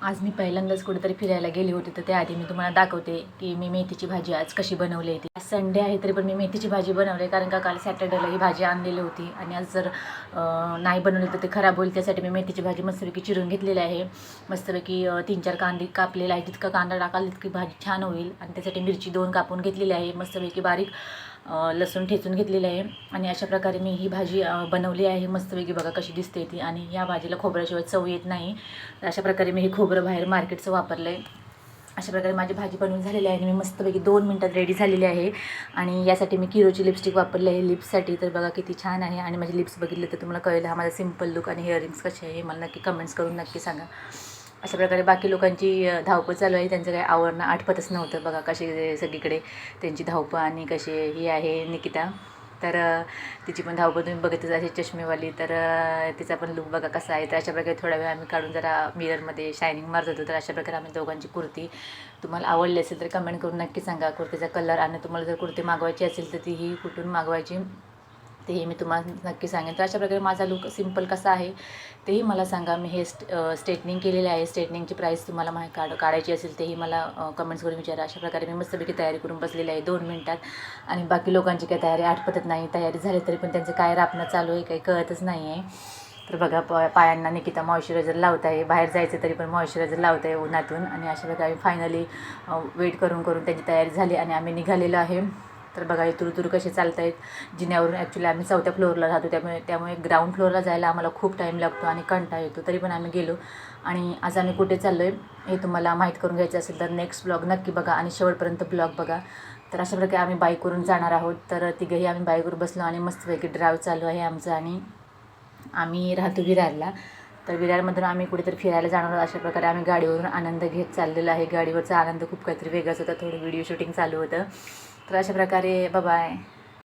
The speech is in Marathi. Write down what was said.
आज मी पहिल्यांदाच कुठेतरी फिरायला गेले होते, तर त्याआधी मी तुम्हाला दाखवते की मी मेथीची भाजी आज कशी बनवली आहे. आज संडे आहे तरी पण मी मेथीची भाजी बनवली आहे, कारण का काल सॅटर्डेला ही भाजी आणलेली होती आणि आज जर नाही बनवली तर ते खराब होईल. त्यासाठी मी मेथीची भाजी मस्तपैकी चिरून घेतलेली आहे. मस्तपैकी 3-4 कांदे कापलेले आहे. तितका कांदा टाकाल तितकी भाजी छान होईल. आणि त्यासाठी मिरची 2 कापून घेतलेली आहे. मस्तपैकी बारीक लसूण ठेचून घेतलेलं आहे. आणि अशा प्रकारे मी ही भाजी बनवली आहे. मस्तपैकी बघा कशी दिसते ती. आणि या भाजीला खोबऱ्याशिवाय चव येत नाही. तर अशा प्रकारे मी हे खोबरं बाहेर मार्केटचं वापरलं आहे. अशा प्रकारे माझी भाजी बनवून झालेली आहे आणि मी मस्तपैकी 2 मिनटात रेडी झालेली आहे. आणि यासाठी मी किरोची लिपस्टिक वापरली आहे लिप्ससाठी. तर बघा किती छान आहे. आणि माझे लिप्स बघितले तर तुम्हाला कळेल हा माझा सिम्पल लुक आणि इयरिंग्स कसे आहे. मला नक्की कमेंट्स करून नक्की सांगा. अशा प्रकारे बाकी लोकांची धावपळ चालू आहे. त्यांचं काही आवडणं आठवतच नव्हतं. बघा कसे सगळीकडे त्यांची धावपळ. आणि कशी ही आहे निकिता, तर तिची पण धावपळ तुम्ही बघतच अशी चष्मेवाली. तर तिचा पण लुक बघा कसा आहे. तर अशा प्रकारे थोडा वेळ आम्ही काढून जरा मिररमध्ये शायनिंग मारत होतो. तर अशा प्रकारे आम्ही दोघांची कुर्ती तुम्हाला आवडली असेल तर कमेंट करून नक्की सांगा कुर्तीचा कलर. आणि तुम्हाला जर कुर्ती मागवायची असेल तर तीही कुठून मागवायची तेही मी तुम्हाला नक्की सांगेन. तर अशा प्रकारे माझा लुक सिम्पल कसा आहे तेही मला सांगा. मी हे स्ट्रेटनिंग केलेले आहे. स्ट्रेटनिंगची प्राईस तुम्हाला काढायची असेल तेही मला कमेंट्स करून विचारा. अशा प्रकारे मी मस्तपैकी तयारी करून बसलेली आहे 2 मिनटात. आणि बाकी लोकांची काही तयारी आटपतच नाही. तयारी झाली तरी पण त्यांचं काय रापणं चालू आहे काही कळतच नाही आहे. तर बघा पायांना निकिता मॉइश्चरायझर लावत आहे. बाहेर जायचं तरी पण मॉइश्चरायझर लावत आहे उन्हातून. आणि अशा प्रकारे फायनली वेट करून त्यांची तयारी झाली आणि आम्ही निघालेलो आहे. तर बघा हे तुरु कसे चालत आहेत जिन्यावरून. ॲक्च्युली आम्ही 4थ्या फ्लोअरला राहतो, त्यामुळे ग्राउंड फ्लोअरला जायला आम्हाला खूप टाईम लागतो आणि कंटाळा येतो. तरी पण आम्ही गेलो. आणि आज आम्ही कुठे चाललो आहे हे तुम्हाला माहीत करून घ्यायचं असेल तर नेक्स्ट ब्लॉग नक्की बघा आणि शेवटपर्यंत ब्लॉग बघा. तर अशा प्रकारे आम्ही बाईकवरून जाणार आहोत. तर तिघंही आम्ही बाईकवर बसलो आणि मस्तपैकी ड्राईव्ह चालू आहे आमचं. आणि आम्ही राहतो विरारला. तर विरारमधून आम्ही कुठेतरी फिरायला जाणार आहोत. अशा प्रकारे आम्ही गाडीवरून आनंद घेत चाललेलो आहे. गाडीवरचा आनंद खूप काहीतरी वेगळाच होता. थोडं व्हिडिओ शूटिंग चालू होतं. तर अशा प्रकारे बाय.